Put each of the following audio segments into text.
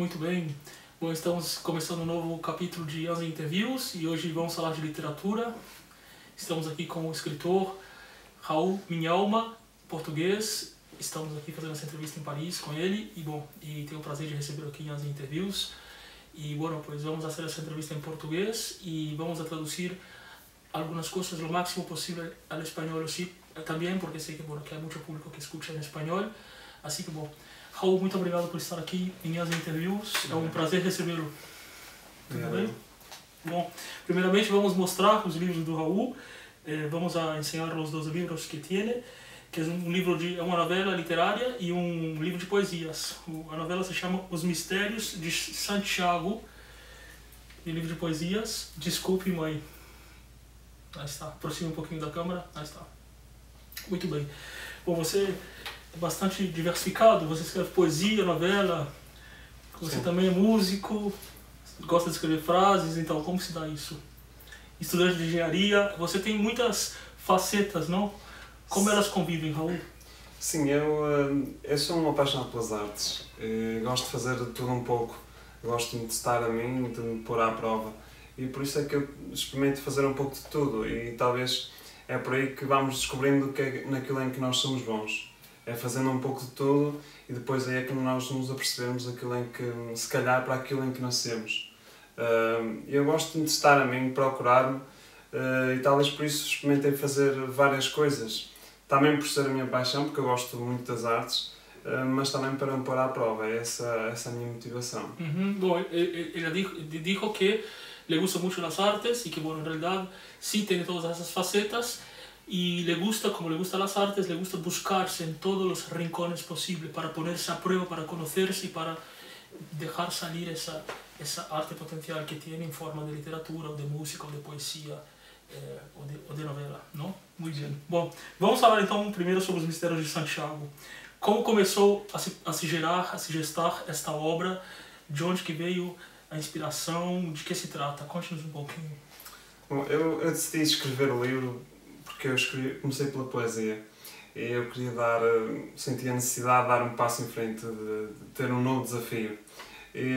Muito bem. Bom, estamos começando um novo capítulo de As Interviews e hoje vamos falar de literatura. Estamos aqui com o escritor Raul Minhalma, português. Estamos aqui fazendo essa entrevista em Paris com ele e tenho o prazer de recebê-lo aqui em As Interviews. Y bueno, pues vamos a hacer esa entrevista en portugués y vamos a traducir algunas cosas lo máximo posible al español sí, también, porque sé que hay mucho público que escucha en español. Así que, Raul, muito obrigado por estar aqui em As Interviews. É um prazer recebê-lo. Tudo bem? Bom, primeiramente vamos mostrar os livros do Raul. Vamos a enseñar os dois livros que tiene, que é um livro de uma novela literária e um livro de poesias. A novela se chama Os Mistérios de Santiago, e livro de poesias, Desculpe Mãe. Aí está, aproxima um pouquinho da câmera, aí está. Muito bem. Bom, você é bastante diversificado, você escreve poesia, novela, você Sim. também é músico, gosta de escrever frases, então como se dá isso? Estudante de engenharia, você tem muitas facetas, não? Como elas convivem, Raul? Sim, eu sou um apaixonado pelas artes. Gosto de fazer de tudo um pouco. Gosto de me testar a mim, de me pôr à prova. E por isso é que eu experimento fazer um pouco de tudo. E talvez é por aí que vamos descobrindo que é naquilo em que nós somos bons. É fazendo um pouco de tudo e depois aí é que nós nos apercebemos aquilo em que, se calhar, para aquilo em que nascemos. Eu gosto de me testar a mim, procurar-me. E talvez por isso experimentei fazer várias coisas. Também por ser a minha paixão, porque eu gosto muito das artes, mas também para me pôr à prova. É essa a minha motivação. Bom, ele dijo que le gusta mucho las artes y que, bueno, en realidad sí tiene todas esas facetas y le gusta, como le gustan las artes, le gusta buscarse en todos los rincones posibles para ponerse a prueba, para conocerse y para dejar salir esa arte potencial que tiene en forma de literatura o de música o de poesía. Ou de novela, não? Muito bem. Bom, vamos falar então primeiro sobre os Mistérios de Santiago. Como começou a se gestar esta obra? De onde que veio a inspiração? De que se trata? Conte-nos um pouquinho. Bom, eu decidi escrever o livro porque comecei pela poesia. E eu queria senti a necessidade de dar um passo em frente, de ter um novo desafio. E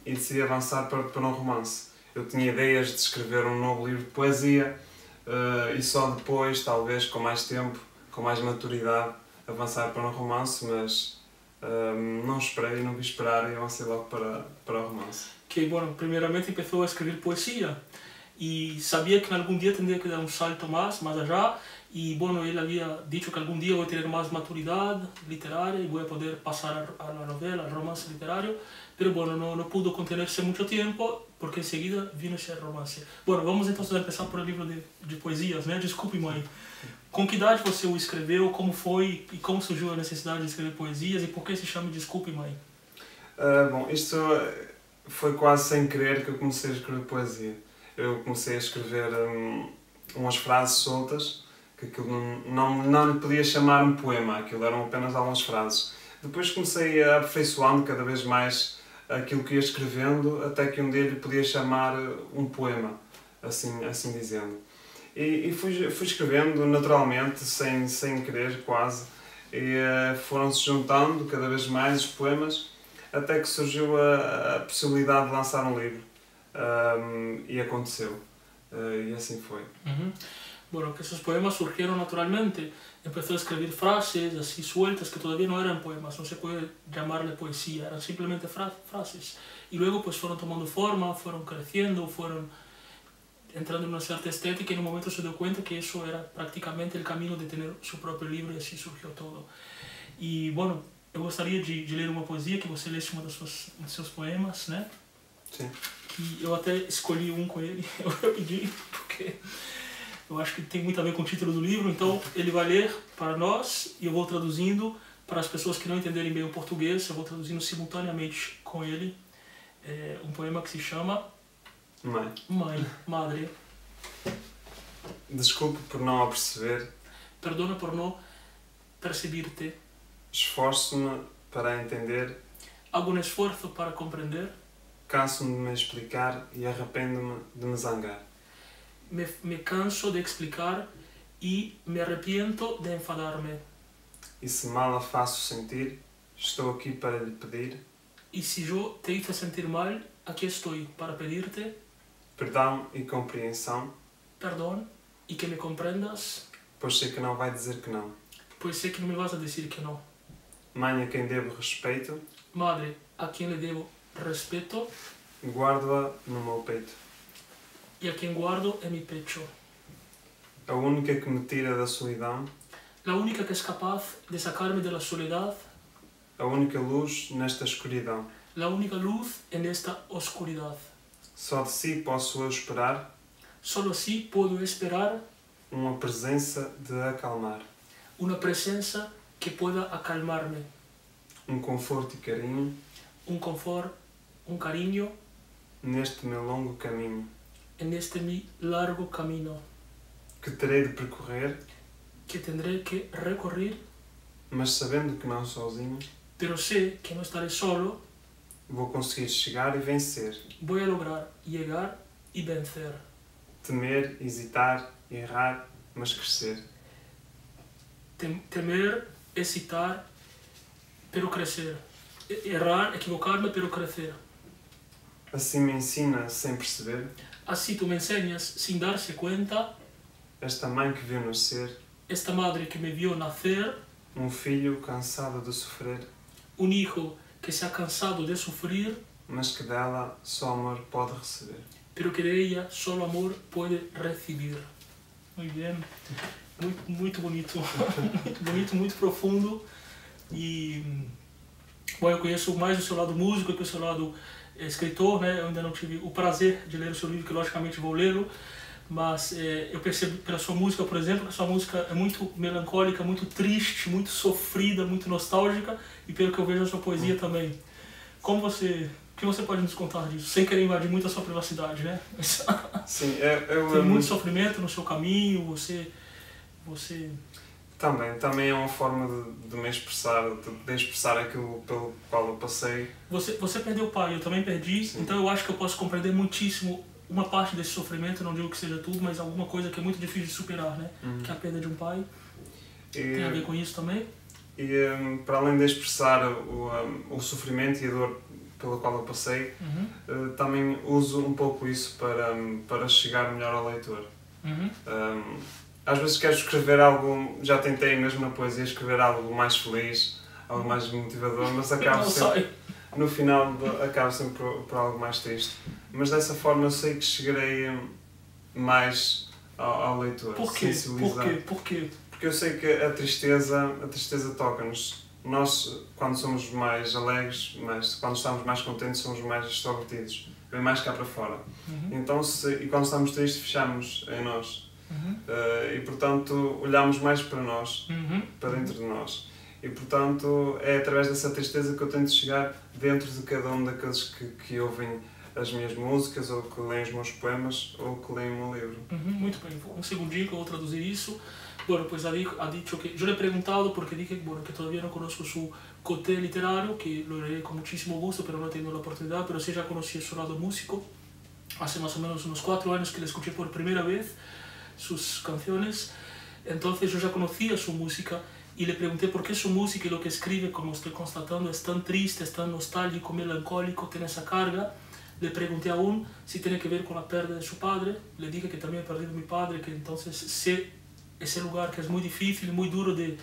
decidi avançar para um romance. Eu tinha ideias de escrever um novo livro de poesia e só depois, talvez com mais tempo, com mais maturidade, avançar para um romance, mas não esperei, não quis esperar e avancei logo para o romance. Que, bueno, primeiramente começou a escrever poesia e sabia que algum dia teria que dar um salto mais allá e, bueno, ele havia dito que algum dia vou ter mais maturidade literária e vou poder passar a novela, ao romance literário, pero, bueno, não pudo contener-se muito tempo porque enseguida vino esse romance. Bueno, vamos então começar por o livro de poesias, né? Desculpe, Mãe. Com que idade você o escreveu? Como foi e como surgiu a necessidade de escrever poesias e por que se chama Desculpe, Mãe? Bom, isto foi quase sem querer que eu comecei a escrever poesia. Eu comecei a escrever umas frases soltas, que aquilo não lhe podia chamar um poema, aquilo eram apenas algumas frases. Depois comecei a aperfeiçoando cada vez mais aquilo que ia escrevendo, até que um dia lhe podia chamar um poema, assim dizendo. E fui escrevendo naturalmente, sem querer quase, e foram-se juntando cada vez mais os poemas, até que surgiu a possibilidade de lançar um livro, e aconteceu, e assim foi. Bueno, que esos poemas surgieron naturalmente. Empezó a escribir frases así sueltas que todavía no eran poemas, no se puede llamarle poesía, eran simplemente frases. Y luego pues fueron tomando forma, fueron creciendo, fueron entrando en una cierta estética y en un momento se dio cuenta que eso era prácticamente el camino de tener su propio libro y así surgió todo. Y bueno, eu gostaria de ler uma poesia, que você lesse um dos seus poemas, né? Sim. E eu até escolhi um com ele, eu pedi, porque eu acho que tem muito a ver com o título do livro, então ele vai ler para nós e eu vou traduzindo para as pessoas que não entenderem bem o português, eu vou traduzindo simultaneamente com ele um poema que se chama Mãe, Madre. Desculpe por não a perceber. Perdona por não percebir-te. Esforço-me para entender. Hago um esforço para compreender. Canso-me de me explicar e arrependo-me de me zangar. Me canso de explicar e me arrepiento de enfadar-me. E se mal a faço sentir, estou aqui para lhe pedir. y si yo te hice sentir mal, aquí estoy para pedirte perdão e compreensão, perdón y que me comprendas, pois sei que não vai dizer que não. pues sé que no me vas a decir que no. Mãe a quem devo respeito, Madre, a quien le debo respeto guardo-a no meu peito. y a quien guardo en mi pecho. A única que me tira da solidão, La única que es capaz de sacarme de la soledad, a única luz nesta escuridão. la única luz en esta oscuridad. Só de si posso eu esperar Solo así puedo esperar uma presença de acalmar, una presencia que pueda acalmarme, conforto e carinho un confort, un cariño neste meu longo caminho, en este mi largo camino que terei de percorrer, que tendré que recorrer, mas sabendo que não sozinho, pero sé que no estaré solo, vou conseguir chegar e vencer. voy a lograr llegar y vencer. Temer, hesitar, errar, mas crescer. Temer, hesitar, pero crecer. Errar, equivocarme, pero crecer. Assim me ensina, sem perceber, Así tú me enseñas, sin darse cuenta, esta mãe que viu nascer, esta madre que me vio nacer, filho cansado de sofrer, un hijo que se ha cansado de sufrir, mas que dela só amor pode receber. pero que de ella solo amor puede recibir. Muy bien, muy bonito, muito bonito, muito profundo. E bom, eu conheço mais o seu lado músico que o seu lado escritor, né? Eu ainda não tive o prazer de ler o seu livro, que logicamente vou lê-lo, mas eu percebo pela sua música, por exemplo, que a sua música é muito melancólica, muito triste, muito sofrida, muito nostálgica, e pelo que eu vejo a sua poesia também. O que você pode nos contar disso? Sem querer invadir muito a sua privacidade, né? Sim, tem muito sofrimento no seu caminho, você... Também é uma forma de me expressar, de expressar aquilo pelo qual eu passei. Você perdeu o pai, eu também perdi, sim. Então eu acho que eu posso compreender muitíssimo uma parte desse sofrimento, não digo que seja tudo, mas alguma coisa que é muito difícil de superar, né? Que é a perda de um pai. Tem a ver com isso também? E para além de expressar o sofrimento e a dor pela qual eu passei, também uso um pouco isso para chegar melhor ao leitor. Às vezes quero escrever algo, já tentei mesmo na poesia escrever algo mais feliz, algo mais motivador, mas acabo sempre, no final acabo sempre por algo mais triste. Mas dessa forma eu sei que chegarei mais ao leitor. Porquê? Porquê? Porque eu sei que a tristeza toca-nos. Nós, quando somos mais alegres, quando estamos mais contentes, somos mais extrovertidos. Vem mais cá para fora. Então, e quando estamos tristes, fechamos em nós. E, portanto, olhamos mais para nós, para dentro de nós. E, portanto, é através dessa tristeza que eu tento chegar dentro de cada um daqueles que ouvem as minhas músicas, ou que leem os meus poemas, ou que leem o meu livro. Muito bem. Um segundinho que eu vou traduzir isso. Bueno, pues ha dicho que yo le he preguntado porque dije que todavía no conozco su côté literario, que lo leeré con muchísimo gusto, pero no he tenido la oportunidad, pero sí ya conocí su lado músico. Hace más o menos unos 4 años que le escuché por primera vez sus canciones, entonces yo ya conocía su música y le pregunté por qué su música y lo que escribe, como estoy constatando, es tan triste, es tan nostálgico, melancólico, tiene esa carga. Le pregunté aún si tiene que ver con la pérdida de su padre, le dije que también he perdido a mi padre, que entonces sé ese lugar que es muy difícil, muy duro de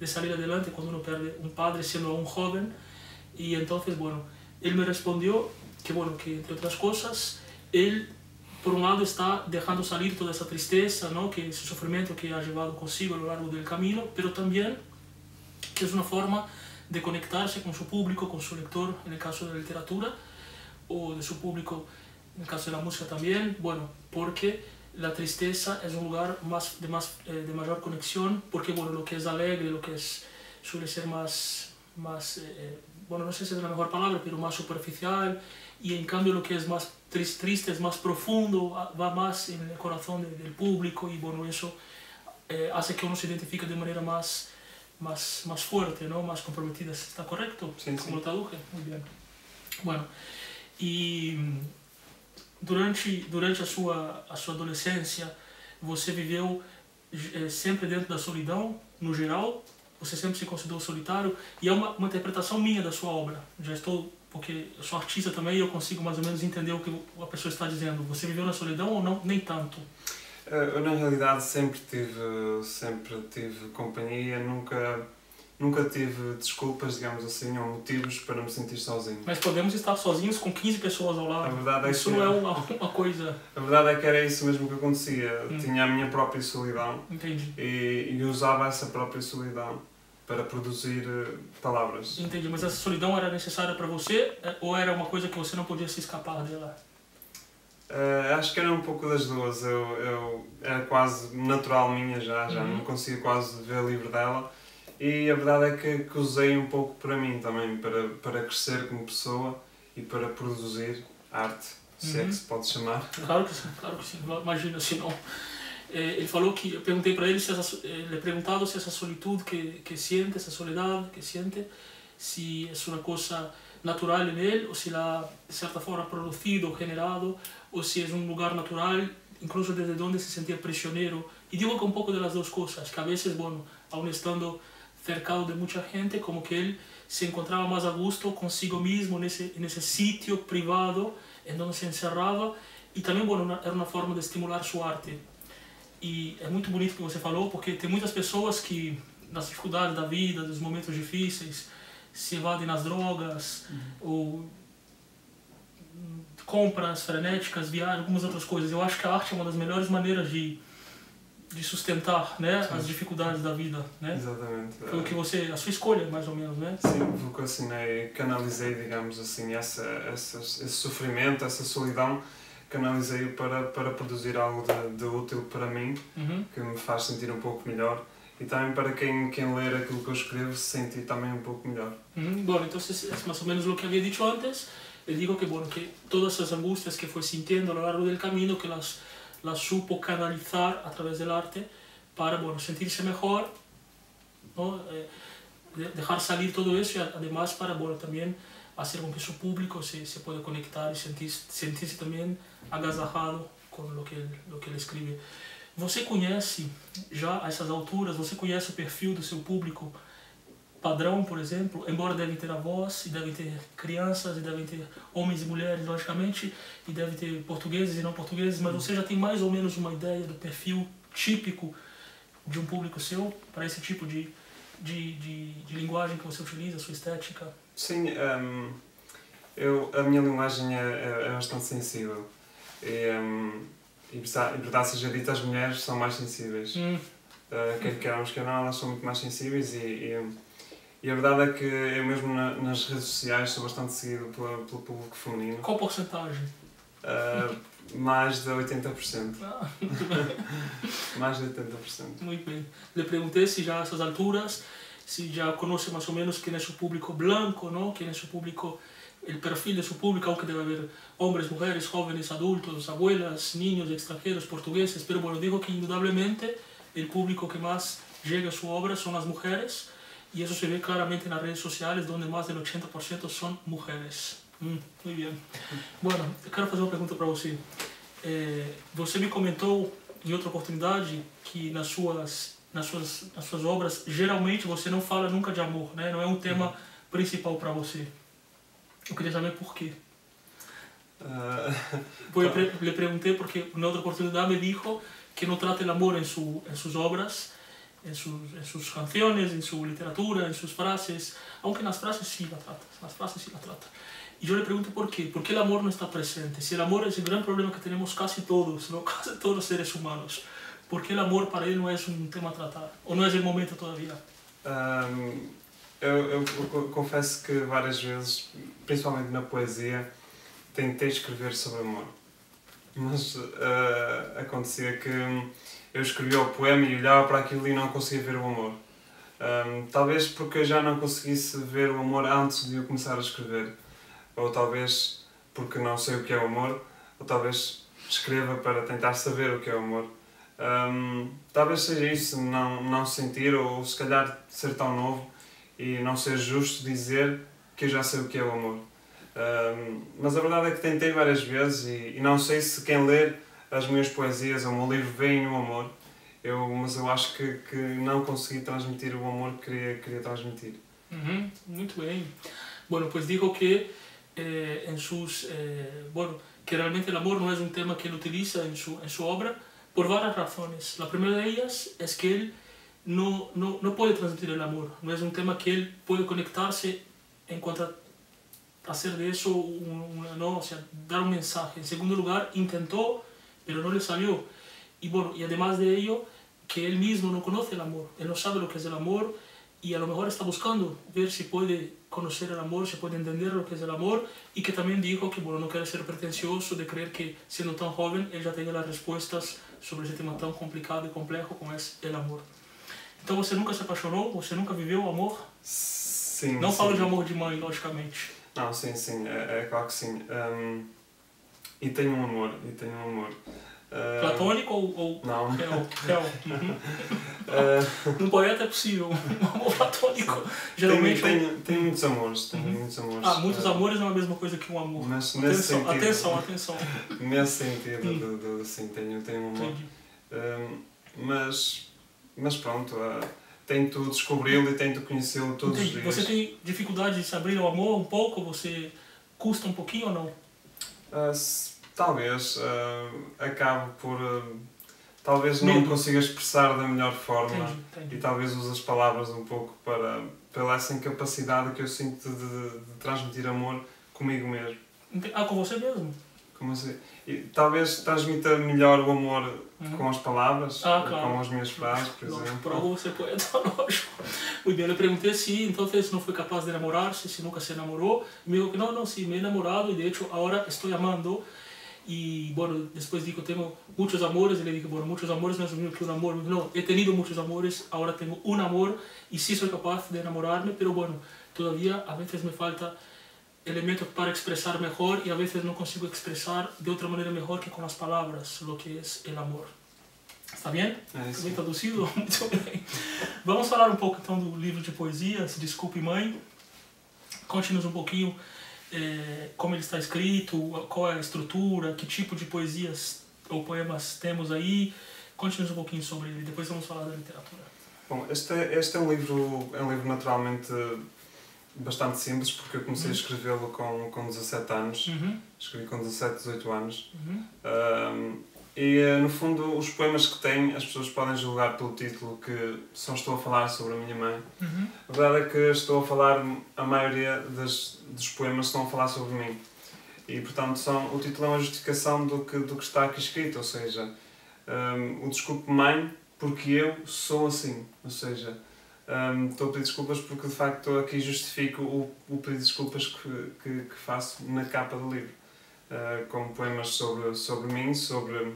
salir adelante cuando uno pierde un padre siendo aún joven. Y entonces, bueno, él me respondió que, bueno, que entre otras cosas, él por un lado está dejando salir toda esa tristeza, ¿no? Que ese sufrimiento que ha llevado consigo a lo largo del camino, pero también que es una forma de conectarse con su público, con su lector, en el caso de la literatura, o de su público, en el caso de la música también, bueno, porque la tristeza es un lugar de mayor conexión, porque bueno, lo que es alegre, lo que suele ser más bueno, no sé si es la mejor palabra, pero más superficial, y en cambio lo que es más triste es más profundo, va más en el corazón del público, y bueno, eso hace que uno se identifique de manera más fuerte, ¿no? Más comprometida. ¿Está correcto? Sí, sí. ¿Cómo lo traduje? Muy bien. Bueno, e durante a sua adolescência, você viveu sempre dentro da solidão, no geral? Você sempre se considerou solitário? E é uma interpretação minha da sua obra. Já estou porque eu sou artista também e eu consigo mais ou menos entender o que a pessoa está dizendo. Você viveu na solidão ou não? Nem tanto? Eu, na realidade, sempre tive companhia, nunca tive desculpas, digamos assim, ou motivos para me sentir sozinho. Mas podemos estar sozinhos com 15 pessoas ao lado. A verdade é isso que não é uma coisa... A verdade é que era isso mesmo que acontecia. Eu tinha a minha própria solidão. Entendi. E usava essa própria solidão para produzir palavras. Entendi, mas essa solidão era necessária para você ou era uma coisa que você não podia se escapar dela? Acho que era um pouco das duas. Eu era quase natural minha já não conseguia quase ver livre dela. E a verdade é que usei um pouco para mim também, para crescer como pessoa e para produzir arte, se é que se pode chamar. Claro que sim, imagina, se não. Ele falou que, eu perguntei para ele, ele perguntado se essa solitude que siente, essa soledad que siente, se é uma coisa natural nele, ou se ela, de certa forma, produzido, generado, ou se é um lugar natural, incluso desde onde se sentia prisioneiro. E digo que um pouco das duas coisas, que a vezes, bueno, aún estando cercado de muita gente, como que ele se encontrava mais a gusto consigo mesmo nesse sítio privado em onde se encerrava, e também, bueno, era uma forma de estimular sua arte. E é muito bonito o que você falou, porque tem muitas pessoas que, nas dificuldades da vida, dos momentos difíceis, se evadem nas drogas, ou compras frenéticas, viagens, algumas outras coisas. Eu acho que a arte é uma das melhores maneiras de sustentar, né, as dificuldades da vida, né? Exatamente. Foi o que você, a sua escolha, mais ou menos, né? Sim, vocacionei, canalizei, digamos assim, esse sofrimento, essa solidão, canalizei para produzir algo de útil para mim, que me faz sentir um pouco melhor, e também para quem ler aquilo que eu escrevo se sentir também um pouco melhor. Bueno, entonces es más o menos lo que había dicho antes. Le digo que, bueno, que todas esas angustias que fue sintiendo a lo largo del camino, que las supo canalizar a través del arte para, bueno, sentirse mejor, ¿no? Dejar salir todo eso y además para, bueno, también hacer con que su público se pueda conectar y sentirse también agasajado con lo que ele escreve. Você conhece, já a essas alturas, você conhece o perfil do seu público padrão, por exemplo, embora devem ter avós, e devem ter crianças, e devem ter homens e mulheres, logicamente, e devem ter portugueses e não portugueses, mas você já tem mais ou menos uma ideia do perfil típico de um público seu, para esse tipo de linguagem que você utiliza, a sua estética? Sim, a minha linguagem é bastante sensível. E verdade seja dita, as mulheres são mais sensíveis. Quer queiramos, quer não, elas são muito mais sensíveis e a verdade é que eu mesmo nas redes sociais sou bastante seguido pelo público feminino. Qual porcentagem? Mais de 80%. Mais de 80%. Muito bem. Le perguntei se já a essas alturas, se já conhece mais ou menos quem é seu público branco, não? Quem é seu público, o perfil de seu público, aunque deve haver hombres, mujeres, jóvenes, adultos, abuelas, niños, extranjeros, portugueses, pero bueno, digo que indudablemente el público que más llega a su obra son las mujeres, y eso se ve claramente en las redes sociales, donde más del 80% son mujeres. Muy bien. Bueno, eu quero fazer uma pergunta para você. Você me comentou em outra oportunidade que nas suas obras, geralmente você não fala nunca de amor, né? Não é um tema principal para você. Eu queria saber por quê. Eu le preguntei porque na outra oportunidade me dijo que não trata o amor em suas obras, en sus canciones, en su literatura, en sus frases, aunque en las frases sí la trata. Y yo le pregunto por qué el amor no está presente. Si el amor es el gran problema que tenemos casi todos, ¿no? Casi todos los seres humanos, ¿por qué el amor para él no es un tema a tratar? ¿O no es el momento todavía? Eu confesso que várias vezes, principalmente na poesia, tentei escrever sobre amor. Mas acontecia que eu escrevia o poema e olhava para aquilo e não conseguia ver o amor. Talvez porque eu já não conseguisse ver o amor antes de eu começar a escrever. Ou talvez porque não sei o que é o amor, ou talvez escreva para tentar saber o que é o amor. Talvez seja isso, não sentir, ou se calhar ser tão novo e não ser justo dizer que eu já sei o que é o amor. Mas a verdade é que tentei várias vezes e não sei se quem ler as minhas poesias ou o meu livro vê o amor, mas eu acho que não consegui transmitir o amor que queria transmitir. Muito bem. Bueno, pues digo que bueno, que realmente el amor no es un tema que él utiliza en su obra por varias razones. La primera de ellas es que él no puede transmitir el amor, no es un tema que él puede conectarse en cuanto a hacer de eso, o sea, dar un mensaje. En segundo lugar, intentó, pero no le salió. Y bueno, y además de ello, que él mismo no conoce el amor, él no sabe lo que es el amor y a lo mejor está buscando ver si puede conocer el amor, si puede entender lo que es el amor, y que también dijo que bueno, no quiere ser pretencioso de creer que siendo tan joven él ya tenga las respuestas sobre ese tema tan complicado y complejo como es el amor. Então você nunca se apaixonou? Você nunca viveu o amor? Sim. Não sim. falo de amor de mãe, logicamente. Não, sim, é claro que sim. E tenho um amor, Platônico ou não. real? Num poeta é possível, um amor platônico. Geralmente tenho muitos amores, muitos amores. Muitos amores não é a mesma coisa que um amor. Mas nesse sentido, atenção. Nesse sentido, sim, tenho um amor. Mas pronto, tento descobri-lo e tento conhecê-lo todos os dias. Você tem dificuldade de se abrir ao amor um pouco? Você custa um pouquinho ou não? Talvez. Acabo por... talvez não me consiga expressar da melhor forma. Entendi. E talvez use as palavras um pouco pela essa incapacidade que eu sinto de transmitir amor comigo mesmo. Com você mesmo? Como assim? E talvez transmita melhor o amor com as palavras, claro. com as minhas frases, por exemplo. Por algo você é poeta, lógico. Muy bien, le pregunté si entonces no fue capaz de enamorarse, si nunca se enamoró. Y me dijo que no, sí, me he enamorado y de hecho ahora estoy amando. Y bueno, después dijo, tengo muchos amores, y le dije, bueno, muchos amores no es lo mismo que un amor. No, he tenido muchos amores, ahora tengo un amor y sí soy capaz de enamorarme, pero bueno, todavía a veces me falta elementos para expresar mejor y a veces no consigo expresar de otra manera mejor que con las palabras lo que es el amor. Está bien? Bem traduzido? Muito bem. Vamos falar um pouco então do livro de poesias, Desculpe Mãe. Conte-nos um pouquinho como ele está escrito, qual é a estrutura, que tipo de poesias ou poemas temos aí. Conte-nos um pouquinho sobre ele, depois vamos falar da literatura. Bom, este é um livro naturalmente bastante simples, porque eu comecei a escrevê-lo com 17 anos. Escrevi com 17, 18 anos. E no fundo os poemas que tem, as pessoas podem julgar pelo título que só estou a falar sobre a minha mãe. A verdade é que estou a falar, a maioria dos poemas estão a falar sobre mim. E portanto o título é uma justificação do que está aqui escrito, ou seja, o Desculpe Mãe porque eu sou assim, ou seja, estou a pedir desculpas porque de facto aqui justifico o pedido de desculpas que faço na capa do livro, com poemas sobre mim, sobre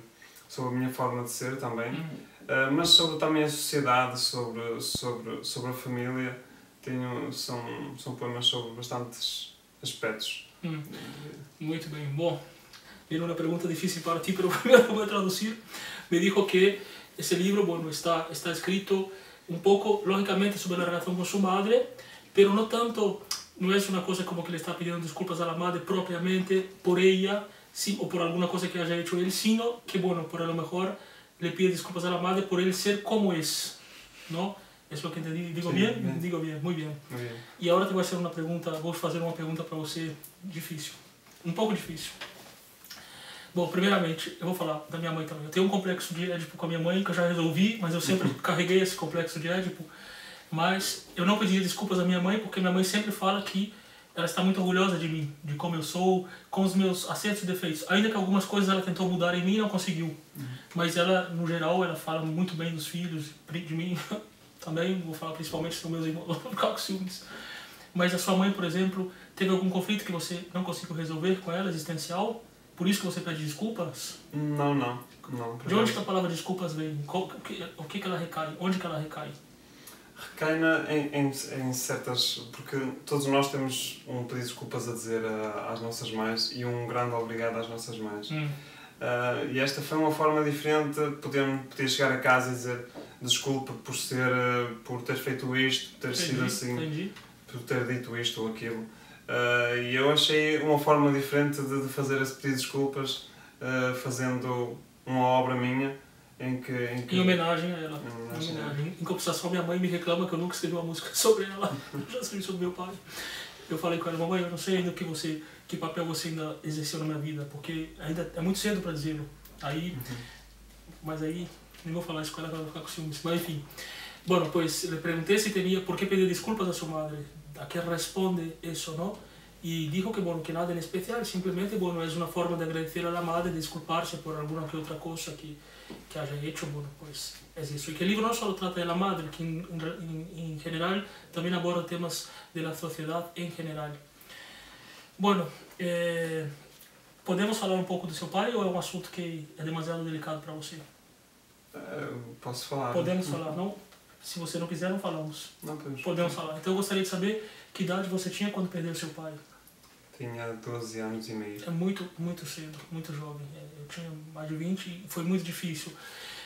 a minha forma de ser também, mas sobre também a sociedade, sobre a família. São poemas sobre bastantes aspectos. Muito bem. Bom, era uma pergunta difícil para ti, pero primeiro vou traduzir. Me dijo que esse livro, bueno, está escrito un poco, lógicamente, sobre la relación con su madre, pero no tanto, no es una cosa como que le está pidiendo disculpas a la madre propiamente por ella, sí, o por alguna cosa que haya hecho él, sino que, bueno, por a lo mejor le pide disculpas a la madre por él ser como es, ¿no? Es lo que entendí. ¿Digo bien? Bien. Digo bien, muy bien. Muy bien. E agora te vou fazer uma pergunta para você difícil, um pouco difícil. Bom, primeiramente, eu vou falar da minha mãe também. Eu tenho um complexo de Édipo com a minha mãe, que eu já resolvi, mas eu sempre carreguei esse complexo de Édipo. Mas eu não pedi desculpas à minha mãe, porque minha mãe sempre fala que ela está muito orgulhosa de mim, de como eu sou, com os meus acertos e defeitos. Ainda que algumas coisas ela tentou mudar em mim e não conseguiu. Mas ela, no geral, ela fala muito bem dos filhos, de mim também, vou falar principalmente dos meus irmãos, por causa dos ciúmes. Mas a sua mãe, por exemplo, teve algum conflito que você não conseguiu resolver com ela, existencial? Por isso que você pede desculpas? Não. De onde que a palavra desculpas vem? O que ela recai? Onde que ela recai? Recai em certas... Porque todos nós temos um pedido de desculpas a dizer às nossas mães e um grande obrigado às nossas mães. E esta foi uma forma diferente. Podia chegar a casa e dizer desculpa por ter feito isto, por ter sido assim, por ter dito isto ou aquilo. E eu achei uma forma diferente de fazer esse pedido de desculpas, fazendo uma obra minha em em homenagem a ela. Em compensação, minha mãe me reclama que eu nunca escrevi uma música sobre ela. Eu já escrevi sobre meu pai. eu falei com ela, mamãe, eu não sei ainda que papel você ainda exerceu na minha vida, porque ainda é muito cedo para dizê-lo. Aí, mas aí, nem vou falar isso com ela, ela vai ficar com ciúmes. Mas enfim. Bueno, pues le pregunté si tenía por qué pedir disculpas a su madre, a qué responde eso, ¿no? Y dijo que, bueno, que nada en especial, simplemente, bueno, es una forma de agradecer a la madre, de disculparse por alguna que otra cosa que haya hecho, bueno, pues es eso. Y que el libro no solo trata de la madre, que en general también aborda temas de la sociedad en general. Bueno, podemos falar um pouco do seu pai ou é um assunto que é demasiado delicado para você? Posso falar? Podemos falar, não? Se você não quiser, não falamos. Não, podemos falar. Então eu gostaria de saber que idade você tinha quando perdeu seu pai. Tinha 12 anos e meio. É muito cedo, muito jovem. Eu tinha mais de 20 e foi muito difícil.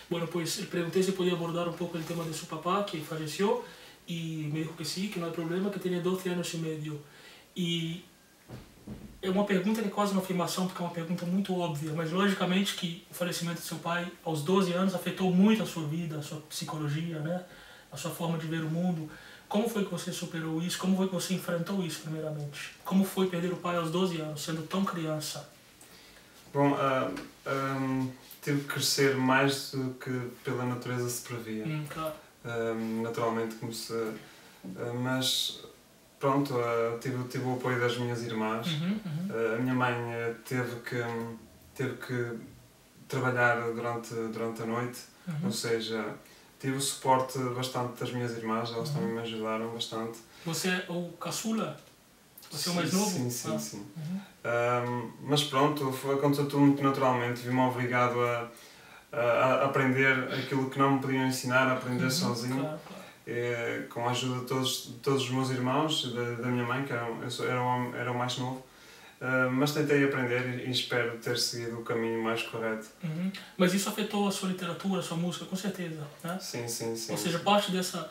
Bueno, pues pregunté si podía abordar un poco el tema de su papá, que falleció, y me dijo que sí, que no hay problema, que tenía 12 anos e meio. E é uma pergunta que é quase uma afirmação, porque é uma pergunta muito óbvia, mas logicamente que o falecimento de seu pai aos 12 anos afetou muito a sua vida, a sua psicologia, né? A sua forma de ver o mundo. Como foi que você superou isso? Como foi que você enfrentou isso, primeiramente? Como foi perder o pai aos 12 anos, sendo tão criança? Bom, tive que crescer mais do que pela natureza se previa. Claro. Naturalmente comecei... mas pronto, tive o apoio das minhas irmãs. A minha mãe teve que trabalhar durante a noite, ou seja, tive o suporte bastante das minhas irmãs, elas também me ajudaram bastante. Você é o caçula? Você é o mais novo? Sim. Mas pronto, aconteceu tudo muito naturalmente, vi-me obrigado a aprender aquilo que não me podiam ensinar, a aprender sozinho. Claro. Com a ajuda de todos os meus irmãos, da minha mãe, que era o mais novo, mas tentei aprender e espero ter seguido o caminho mais correto. Mas isso afetou a sua literatura, a sua música, com certeza, né? Sim. Ou seja, parte dessa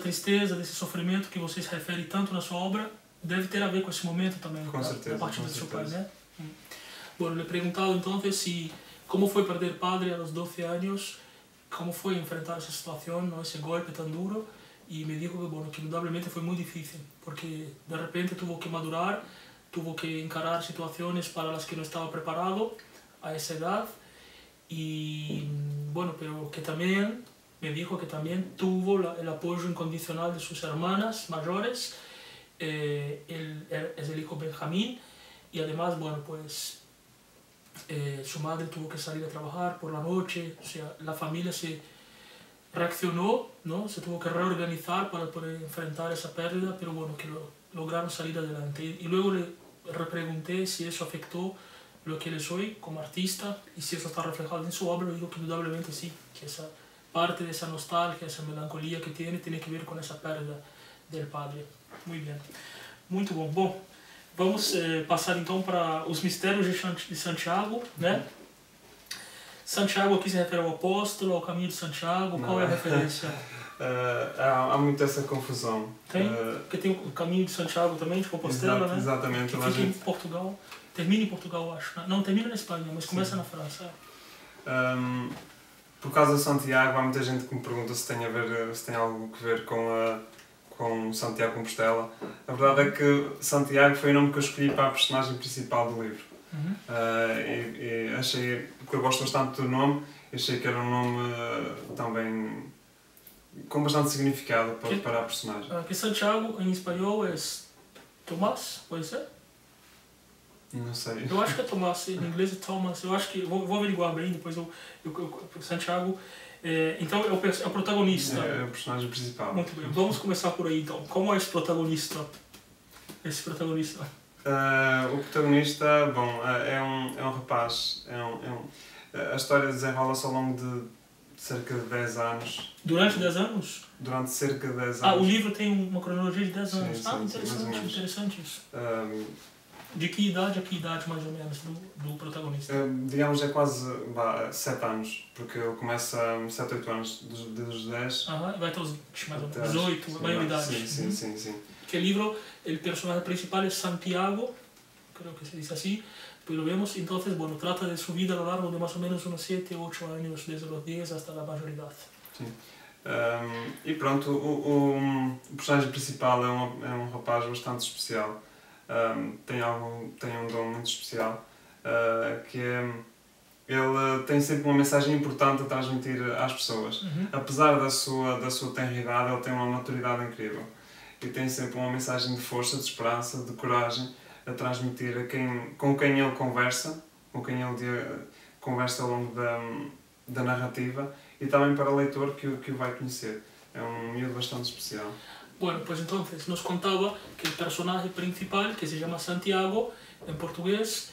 tristeza, desse sofrimento que você se refere tanto na sua obra, deve ter a ver com esse momento também, com certeza, da partida do seu pai, né? Bueno, le he preguntado entonces cómo fue perder padre a los 12 años, cómo fue enfrentar esa situación, ¿no? Ese golpe tan duro, y me dijo que, bueno, que indudablemente fue muy difícil, porque de repente tuvo que madurar, tuvo que encarar situaciones para las que no estaba preparado a esa edad, y bueno, pero que también, me dijo que también tuvo el apoyo incondicional de sus hermanas mayores. Él es el hijo Benjamín, y además, bueno, pues su madre tuvo que salir a trabajar por la noche, o sea, la familia se reaccionó, ¿no? Se tuvo que reorganizar para poder enfrentar esa pérdida, pero bueno, que lograron salir adelante. Y luego le repregunté si eso afectó lo que él es hoy como artista y si eso está reflejado en su obra. Le digo que indudablemente sí, que esa parte de esa nostalgia, esa melancolía que tiene que ver con esa pérdida del padre. Muito bem. Muito bom. Bom, vamos passar então para os mistérios de Santiago, né? Santiago aqui se refere ao apóstolo, ao caminho de Santiago. Qual é a referência? Há muito essa confusão. Tem? Porque tem o caminho de Santiago também, de Compostela, né? Exatamente. Que fica em Portugal. Termina em Portugal, acho. Né? Não, termina na Espanha, mas começa na França. Por causa de Santiago, há muita gente que me pergunta se tem algo a ver com Santiago de Compostela. A verdade é que Santiago foi o nome que eu escolhi para a personagem principal do livro. E achei, porque eu gosto bastante do nome, achei que era um nome também com bastante significado para a personagem. Que Santiago em espanhol é Tomás, pode ser? Não sei. Eu acho que é Tomás, em inglês é Thomas. Eu acho que vou averiguar bem, depois Santiago. Então é o protagonista. É o personagem principal. Muito bem, vamos começar por aí então. Como é esse protagonista? O protagonista, bom, é um rapaz. A história desenrola-se ao longo de cerca de 10 anos. Durante 10 anos? Durante cerca de 10 anos. O livro tem uma cronologia de 10 anos. Sim, interessante isso. De que idade a que idade, mais ou menos, do protagonista? Digamos, é quase 7 anos, porque ele começa 7, 8 anos, dos 10... Vai até os 20, mais ou menos, 18, maioridade. Sim. Que livro, o personagem principal é Santiago, creo que se dice así, pues lo vemos, entonces, bueno, trata de su vida a lo largo de más o menos unos 7, 8 años, desde los 10 hasta la mayoridad. Sim. E pronto, o personagem principal é um rapaz bastante especial. Tem um dom muito especial, que é, ele tem sempre uma mensagem importante a transmitir às pessoas. Apesar da sua tenridade, ele tem uma maturidade incrível. E tem sempre uma mensagem de força, de esperança, de coragem a transmitir com quem ele conversa, conversa ao longo da narrativa, e também para o leitor que o vai conhecer. É um miúdo bastante especial. Bueno, pues entonces nos contaba que el personaje principal, que se llama Santiago en portugués,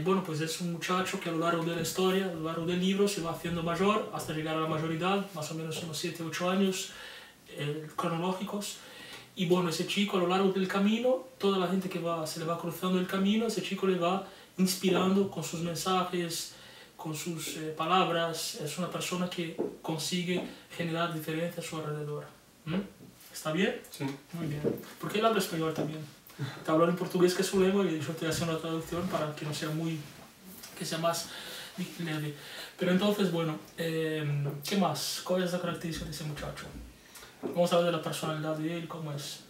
bueno, pues es un muchacho que a lo largo de la historia, a lo largo del libro, se va haciendo mayor hasta llegar a la mayoridad, más o menos unos 7 u 8 años cronológicos. Y bueno, ese chico a lo largo del camino, toda la gente que se le va cruzando el camino, ese chico le va inspirando con sus mensajes, con sus palabras. Es una persona que consigue generar diferencia a su alrededor. ¿Está bien? Sí. Muy bien. Porque él habla español también. Te habla en portugués, que es su lengua, y yo te hago una traducción para que no sea que sea más leve. Pero entonces, bueno, ¿qué más? ¿Cuál es la característica de ese muchacho? Vamos a hablar de la personalidad de él, ¿cómo es?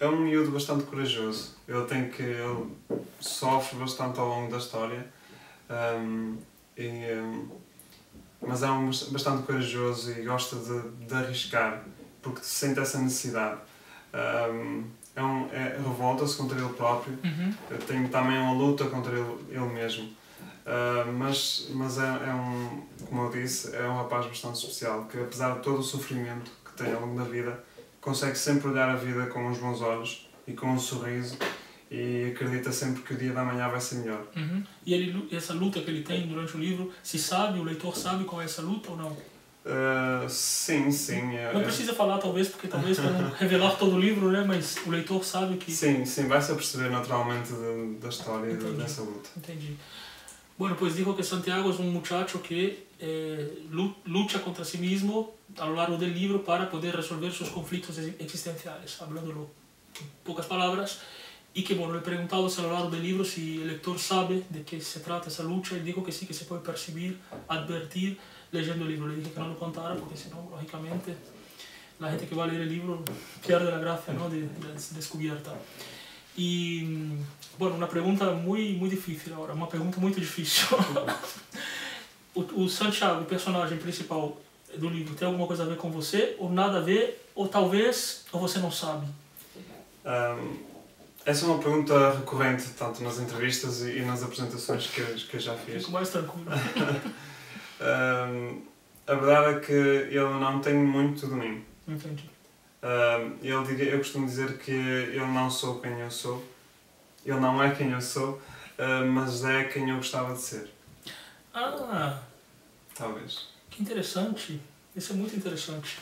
É um miúdo bastante corajoso. Ele sofre bastante ao longo da história, mas é bastante corajoso e gosta de arriscar, porque sente essa necessidade. Revolta-se contra ele próprio, tem também uma luta contra ele mesmo. Mas como eu disse, é um rapaz bastante especial, que apesar de todo o sofrimento que tem ao longo da vida, consegue sempre olhar a vida com uns bons olhos e com um sorriso, e acredita sempre que o dia da manhã vai ser melhor. E essa luta que ele tem durante o livro, o leitor sabe qual é essa luta ou não? Sim. Não precisa falar, talvez, porque talvez para não revelar todo o livro, né? Mas o leitor sabe que... Sim, vai-se a perceber naturalmente da história e dessa luta. Entendi. Bueno, pues dijo que Santiago es un muchacho que lucha contra sí mismo a lo largo del libro para poder resolver sus conflictos existenciales, hablándolo en pocas palabras, y que, bueno, le he preguntado a lo largo del libro si el lector sabe de qué se trata esa lucha, y dijo que sí, que se puede percibir, advertir leyendo el libro. Le dije que no lo contara porque si no, lógicamente, la gente que va a leer el libro pierde la gracia, ¿no?, de descubierta. E, bueno, uma pergunta muito difícil agora, uma pergunta muito difícil. O Santiago, o personagem principal do livro, tem alguma coisa a ver com você, ou nada a ver, ou talvez, ou você não sabe? Essa é uma pergunta recorrente, tanto nas entrevistas e nas apresentações que eu já fiz. Fico mais tranquilo. A verdade é que ele não tem muito de mim. Entendi. Eu costumo dizer que eu não sou quem eu sou, ele não é quem eu sou, mas é quem eu gostava de ser. Talvez. Que interessante, isso é muito interessante.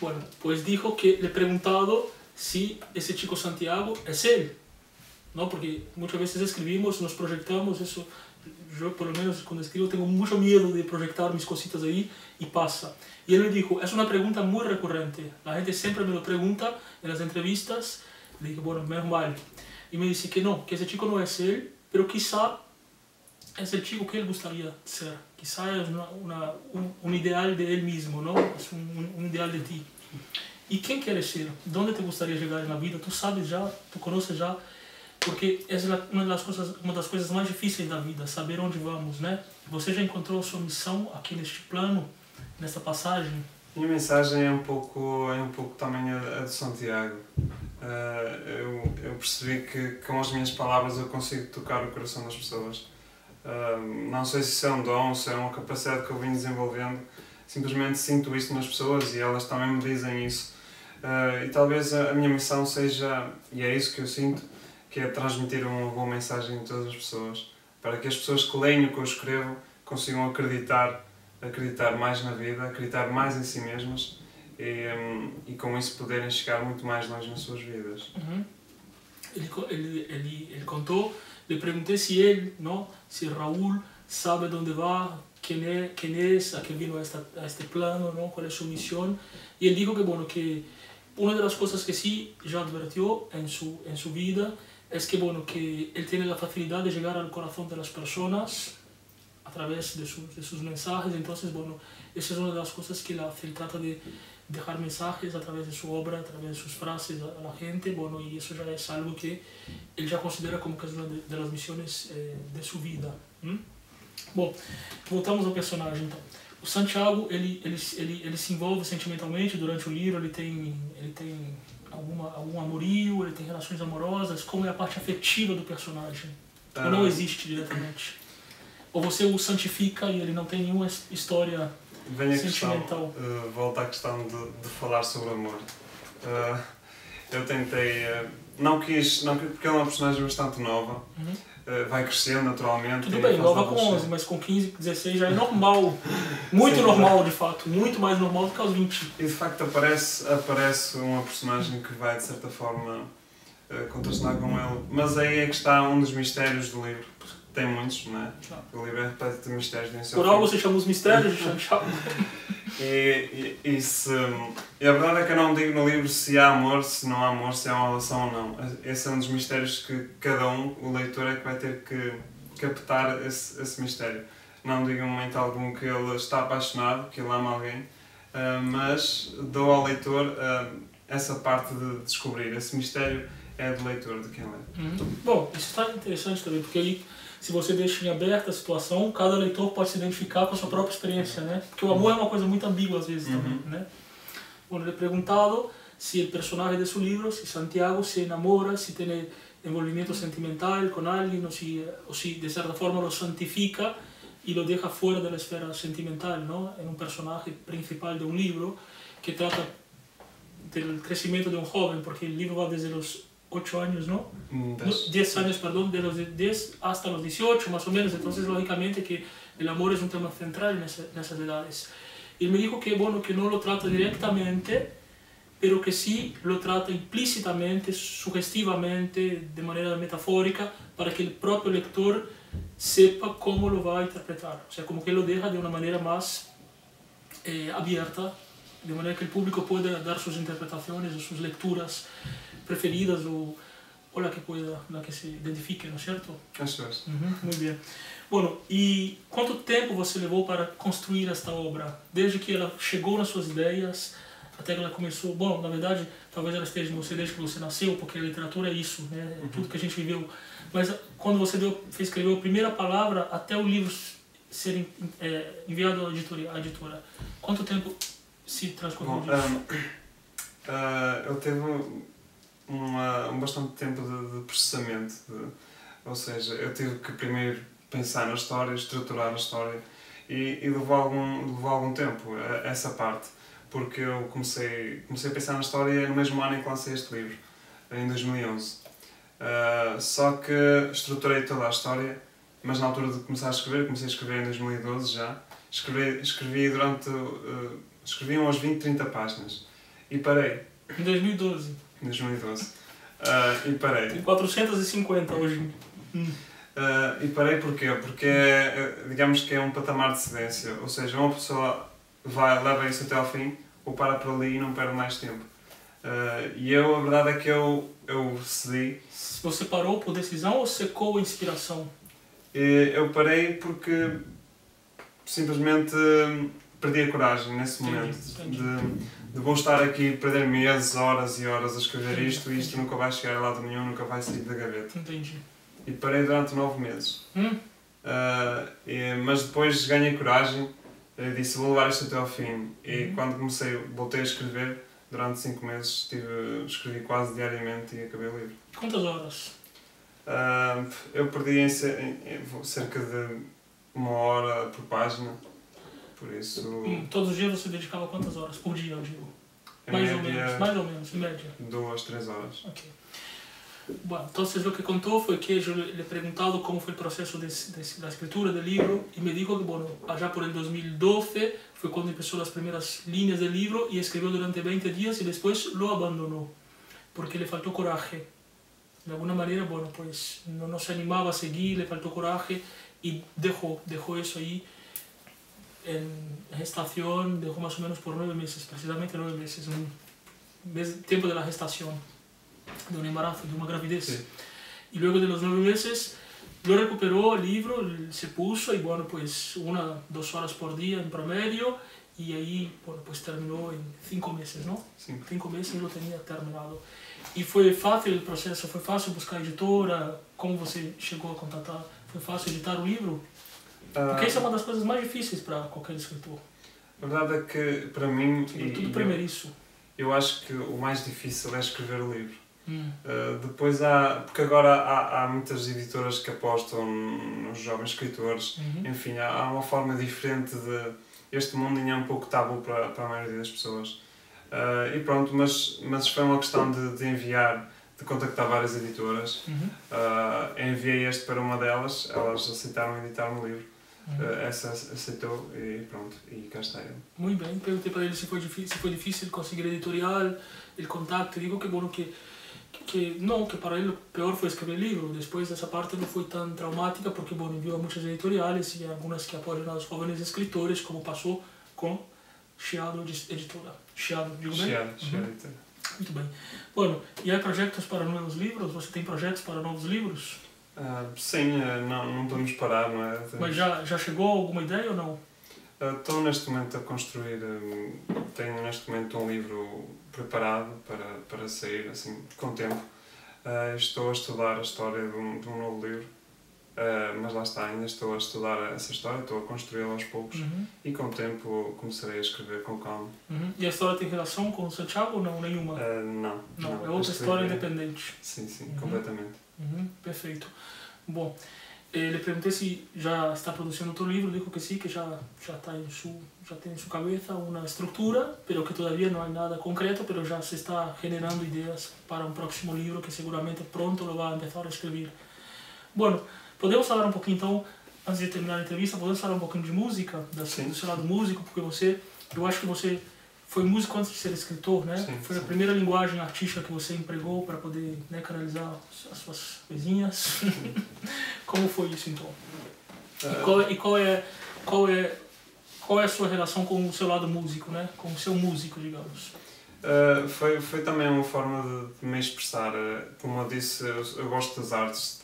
Bueno, pues dijo que le he preguntado si ese chico Santiago es él, ¿no? Porque muchas veces escribimos, nos proyectamos, eso, yo por lo menos cuando escribo tengo mucho miedo de proyectar mis cositas ahí y pasa. Y él me dijo, es una pregunta muy recurrente, la gente siempre me lo pregunta en las entrevistas. Le dije, bueno, menos mal. Y me dice que no, que ese chico no es él, pero quizá es el chico que él gustaría ser. Quizá es un ideal de él mismo, ¿no? Es un ideal de ti. ¿Y quién quieres ser? ¿Dónde te gustaría llegar en la vida? Tú sabes ya, tú conoces ya, porque es uma das coisas mais difíceis da vida, saber onde vamos, né? Você já encontrou a sua missão aqui neste plano, nesta passagem? Minha mensagem é um pouco também a de Santiago. Eu percebi que com as minhas palavras eu consigo tocar o coração das pessoas. Não sei se isso é um dom, se é uma capacidade que eu vim desenvolvendo, simplesmente sinto isso nas pessoas e elas também me dizem isso. E talvez a minha missão seja, e é isso que eu sinto, que é transmitir uma boa mensagem a todas as pessoas, para que as pessoas que leem o que eu escrevo consigam acreditar mais na vida, acreditar mais em si mesmas e com isso poderem chegar muito mais longe nas suas vidas. Ele contou, le pregunté si él, ¿no? Si Raúl sabe dónde va, quién es, a qué vino a este plano, ¿no? Cuál es su misión. Y él dijo que, bueno, que una de las cosas que sí ya advirtió en su vida es que, bueno, que él tiene la facilidad de llegar al corazón de las personas a través de sus mensajes. Entonces, bueno, esa es una de las cosas que él hace. Él trata de dejar mensajes a través de su obra, a través de sus frases a la gente, bueno, y eso ya es algo que él ya considera como que es una de las misiones de su vida. Bom, voltamos ao personagem então. O Santiago, ele se envolve sentimentalmente durante o livro, ele tem algum amorio, ele tem relações amorosas. Como é a parte afetiva do personagem? Ou não existe diretamente? Ou você o santifica e ele não tem nenhuma história sentimental? Volta à questão de falar sobre amor. Eu tentei, porque ele é uma personagem bastante nova, vai crescendo naturalmente. Tudo bem, nova com 11, mas com 15, 16 já é normal. Muito sim, normal, de fato. Muito mais normal do que aos 20. E de facto aparece uma personagem que vai, de certa forma, contrastar com ele. Mas aí é que está um dos mistérios do livro. Tem muitos, não é? O livro é repleto de mistérios. Por algo você chama os mistérios de Santiago. E a verdade é que eu não digo no livro se há amor, se não há amor, se há uma relação ou não. Esse é um dos mistérios que cada o leitor, é que vai ter que captar esse mistério. Não digo em momento algum que ele está apaixonado, que ele ama alguém, mas dou ao leitor essa parte de descobrir. Esse mistério é do leitor, de quem lê. Bom, isso está interessante também, porque aí, se você deixa em aberta a situação, cada leitor pode se identificar com a sua própria experiência, né? Porque o amor é uma coisa muito ambígua às vezes também, né? Bueno, le he preguntado si el personaje de su libro, si Santiago se enamora, si tiene envolvimiento sentimental con alguien, o si de cierta forma lo santifica y lo deja fuera de la esfera sentimental, ¿no? En un personaje principal de un libro que trata del crecimiento de un joven, porque el libro va desde los 8 años, ¿no? 10 años, perdón, de los 10 hasta los 18, más o menos. Entonces, lógicamente, que el amor es un tema central en esas edades. Y él me dijo que, bueno, que no lo trata directamente, pero que sí lo trata implícitamente, sugestivamente, de manera metafórica, para que el propio lector sepa cómo lo va a interpretar. O sea, como que lo deja de una manera más abierta, de manera que el público pueda dar sus interpretaciones o sus lecturas preferidas o la que se identifique, ¿no es cierto? Eso es. Muy bien. Bueno, e quanto tempo você levou para construir esta obra? Desde que ela chegou nas suas ideias, até que ela começou... Bom, na verdade, talvez ela esteja em você desde que você nasceu, porque a literatura é isso, né? É tudo que a gente viveu. Mas quando você escreveu a primeira palavra, até o livro ser enviado à editora, quanto tempo se transcorreu disso? Eu teve bastante tempo de processamento, ou seja, eu tive que primeiro pensar na história, estruturar a história e levou algum tempo essa parte, porque eu comecei a pensar na história no mesmo ano em que lancei este livro, em 2011. Só que estruturei toda a história, mas na altura de começar a escrever, comecei a escrever em 2012 já, escrevi umas 20, 30 páginas e parei. Em 2012? Em 2012. E parei. Tem 450 hoje. E parei porquê? Porque digamos que é um patamar de cedência, ou seja, uma pessoa leva isso até ao fim, ou para por ali e não perde mais tempo. E a verdade é que eu cedi. Você parou por decisão ou secou a inspiração? Eu parei porque simplesmente perdi a coragem nesse momento. De vou estar aqui, perder meses, horas e horas a escrever isto e isto nunca vai chegar a lado nenhum, nunca vai sair da gaveta. Entendi. E parei durante 9 meses. Mas depois ganhei coragem, disse vou levar isto até ao fim. E quando voltei a escrever, durante 5 meses escrevi quase diariamente e acabei o livro. Quantas horas? Eu perdi em cerca de 1 hora por página. Por isso... Todos os dias você dedicava quantas horas por dia, eu digo? Mais ou menos, em média. 2, 3 horas. Ok. Bueno, entonces lo que contó fue que yo le he preguntado cómo fue el proceso de la escritura del libro y me dijo que, bueno, allá por el 2012 fue cuando empezó las primeras líneas del libro y escribió durante 20 días y después lo abandonó porque le faltó coraje. De alguna manera, bueno, pues no se animaba a seguir, le faltó coraje y dejó eso ahí en gestación, dejó más o menos por 9 meses, precisamente 9 meses, tiempo de la gestación, de un embarazo, de una gravidez. Sí. Y luego de los 9 meses lo recuperó el libro, se puso y bueno, pues 1-2 horas por día en promedio y ahí, bueno, pues terminó en 5 meses, ¿no? 5 meses lo tenía terminado. E foi fácil o processo? Foi fácil buscar a editora? Como você chegou a contatar? Foi fácil editar o livro? Porque isso é uma das coisas mais difíceis para qualquer escritor. A verdade é que, para mim... Sobretudo primeiriço. Eu acho que o mais difícil é escrever o livro. Depois há... Porque agora há muitas editoras que apostam nos jovens escritores. Enfim, há uma forma diferente de... Este mundo ainda é um pouco tabu para a maioria das pessoas. E pronto, mas foi uma questão de enviar, de contactar várias editoras. Enviei este para uma delas, elas aceitaram editar um livro. Essa aceitou e pronto, e cá está ele. Muito bem, perguntei para ele se foi difícil conseguir editorial, o contato, digo que bueno que para ele o pior foi escrever livro, depois essa parte não foi tão traumática porque bueno, enviou a muitas editoriais e algumas que apoiam a los jóvenes escritores, como passou com Chiado Editora. Chiado, digo bem? Chiado Editora. Muito bem. Bueno, e há projetos para novos livros? Você tem projetos para novos livros? Sim, não podemos parar, não é? Mas já chegou alguma ideia ou não? Estou neste momento a construir, tenho neste momento um livro preparado para sair, assim, com tempo. Estou a estudar a história de um novo livro, mas lá está, ainda estou a estudar essa história, estou a construí-la aos poucos e com o tempo começarei a escrever com calma. E a história tem relação com Santiago ou não? Nenhuma? Não, é outra história independente. Sim, completamente. Perfeito. Bom, le pregunté si ya está produciendo otro libro, dijo que sí, que ya tiene en su cabeza una estructura, pero que todavía no hay nada concreto, pero ya se está generando ideas para un próximo libro que seguramente pronto lo va a empezar a escribir. Bueno, podemos falar um pouquinho então, antes de terminar a entrevista, podemos falar um pouquinho de música, do seu lado músico, porque eu acho que você foi músico antes de ser escritor, né? Foi a primeira linguagem artística que você empregou para poder, né, canalizar as suas coisinhas. Como foi isso então? E qual é a sua relação com o seu lado músico, né? Com o seu músico, digamos? Foi também uma forma de me expressar. Como eu disse, eu gosto das artes.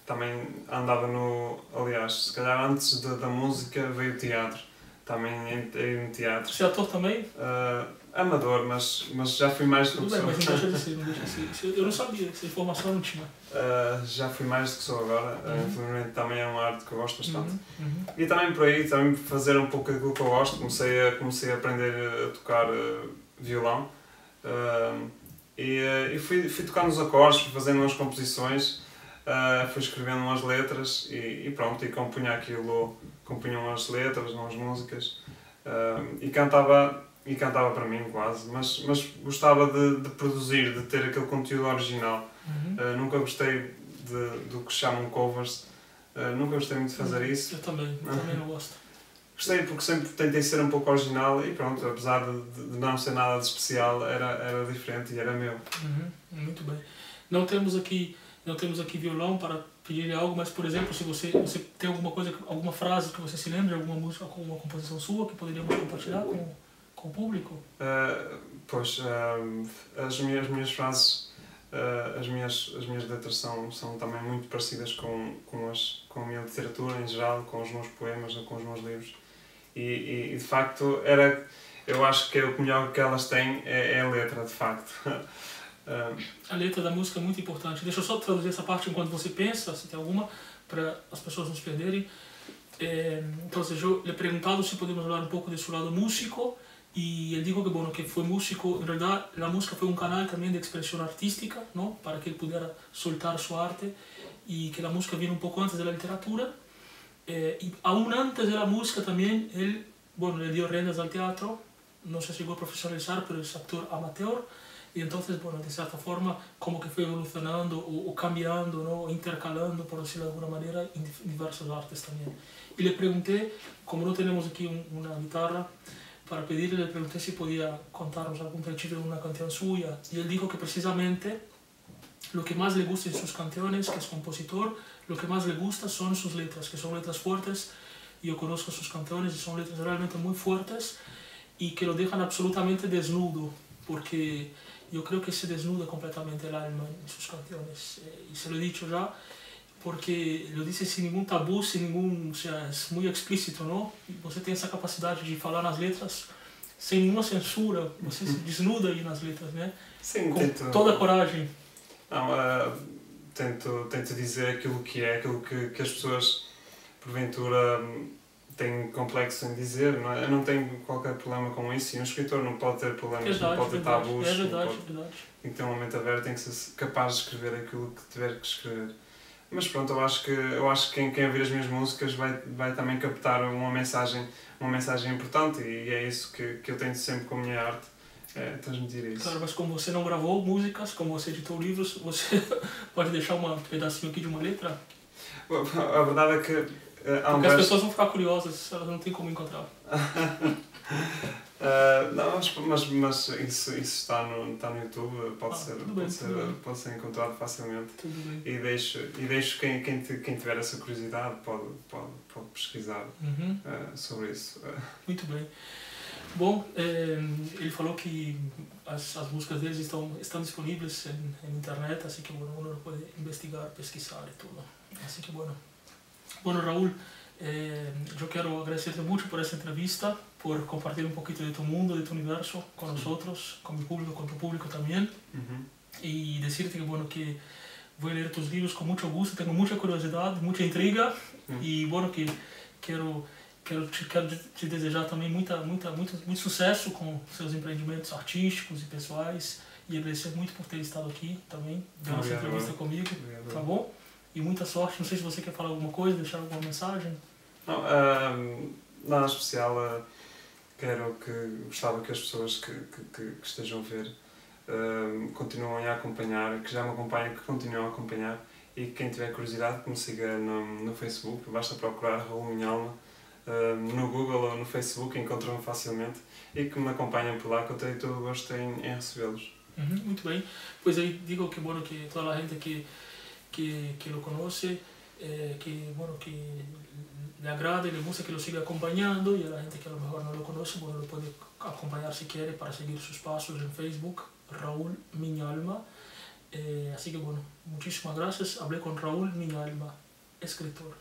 Também andava aliás, se calhar antes da música veio o teatro. Também entrei no teatro. Você é ator também? Amador, mas já fui mais do que sou. Mas não deixa de ser. Eu não sabia, essa informação eu não tinha. Já fui mais do que sou agora. Infelizmente também é uma arte que eu gosto bastante. E também por aí, também fazer um pouco daquilo que eu gosto. Comecei a aprender a tocar violão. E fui tocando os acordes, fui fazendo umas composições. Fui escrevendo umas letras e pronto, e compunha umas letras, umas músicas e cantava para mim quase, mas gostava de produzir, de ter aquele conteúdo original. Nunca gostei do que chamam covers, nunca gostei muito de fazer isso. Eu também não gosto. Gostei porque sempre tentei ser um pouco original e pronto, apesar de não ser nada de especial, era diferente e era meu. Muito bem. Não temos aqui violão para pedir algo, mas por exemplo, se você tem alguma frase que você se lembra, alguma música, alguma composição sua que poderíamos compartilhar com o público? As minhas frases, as minhas letras são também muito parecidas com a minha literatura em geral, com os meus poemas, com os meus livros. E de facto, eu acho que o melhor que elas têm é a letra, de facto. A letra da música é muito importante. Deixa eu só traduzir essa parte enquanto você pensa, se tem alguma, para as pessoas não se perderem. Entonces yo le he preguntado si podemos hablar un poco de su lado músico y él dijo que bueno, que fue músico, en realidad la música fue un canal también de expresión artística, ¿no? Para que él pudiera soltar su arte y que la música viene un poco antes de la literatura. Y aún antes de la música también él, bueno, le dio riendas al teatro, no se llegó a profesionalizar, pero es actor amateur. Y entonces, bueno, de cierta forma, como que fue evolucionando o cambiando, ¿no? O intercalando, por decirlo de alguna manera, en diversas artes también. Y le pregunté, como no tenemos aquí una guitarra, para pedirle, le pregunté si podía contarnos algún trechito de una canción suya. Y él dijo que precisamente lo que más le gusta en sus canciones, que es compositor, lo que más le gusta son sus letras, que son letras fuertes. Yo conozco sus canciones y son letras realmente muy fuertes y que lo dejan absolutamente desnudo, porque yo creo que se desnuda completamente el alma en sus canciones. Y se lo he dicho ya, porque eu disse sem nenhum tabu, sem nenhum, o sea, é muito explícito, não? E você tem essa capacidade de falar nas letras sem nenhuma censura, você se desnuda aí nas letras, né? Sim, com tento, toda a coragem. não, tento dizer aquilo que é, aquilo que as pessoas, porventura, têm complexo em dizer, não é? Eu não tenho qualquer problema com isso, e um escritor não pode ter problemas, Verdade, não pode ter verdade, tabus, é verdade, não pode, verdade. tem que ter uma mente aberta, tem que ser capaz de escrever aquilo que tiver que escrever. Mas pronto, eu acho que quem ouvir as minhas músicas vai também captar uma mensagem importante, e é isso que eu tento sempre com a minha arte, é transmitir isso. Claro, mas como você não gravou músicas, como você editou livros, você pode deixar um pedacinho aqui de uma letra? A verdade é que há um Porque as verso... pessoas vão ficar curiosas, elas não têm como encontrar. Não, mas isso está no YouTube, pode ser encontrado facilmente. Tudo bem. E deixo quem tiver essa curiosidade pode pesquisar sobre isso. Muito bem. Bom, ele falou que as músicas deles estão disponíveis na internet, assim que uno pode investigar, pesquisar e tudo. Assim que bueno. Bueno, Raúl, eu quero agradecer-te muito por essa entrevista, por compartilhar um pouquinho de tu mundo, de tu universo com nosotros, com mi público, con tu público também. E dizer-te que, bueno, que vou ler tus livros com muito gosto, tenho muita curiosidade, muita intriga, e, bueno, que quero te desejar também muito sucesso com seus empreendimentos artísticos e pessoais, e agradecer muito por ter estado aqui também, dando essa entrevista comigo, tá bom? E muita sorte. Não sei se você quer falar alguma coisa, deixar alguma mensagem. Não, nada especial. Gostava que as pessoas que estejam a ver continuem a acompanhar, que já me acompanham, que continuem a acompanhar, e quem tiver curiosidade que me siga no Facebook, basta procurar Raul Minhalma no Google ou no Facebook, encontram-me facilmente, e que me acompanhem por lá, que eu tenho todo o gosto em recebê-los. Muito bem. Pois aí digo que, bueno, que toda a gente que lo conoce, que le agrada y le gusta, que lo siga acompañando, y a la gente que a lo mejor no lo conoce, bueno, lo puede acompañar si quiere para seguir sus pasos en Facebook, Raúl Minhalma. Así que bueno, muchísimas gracias. Hablé con Raúl Minhalma, escritor.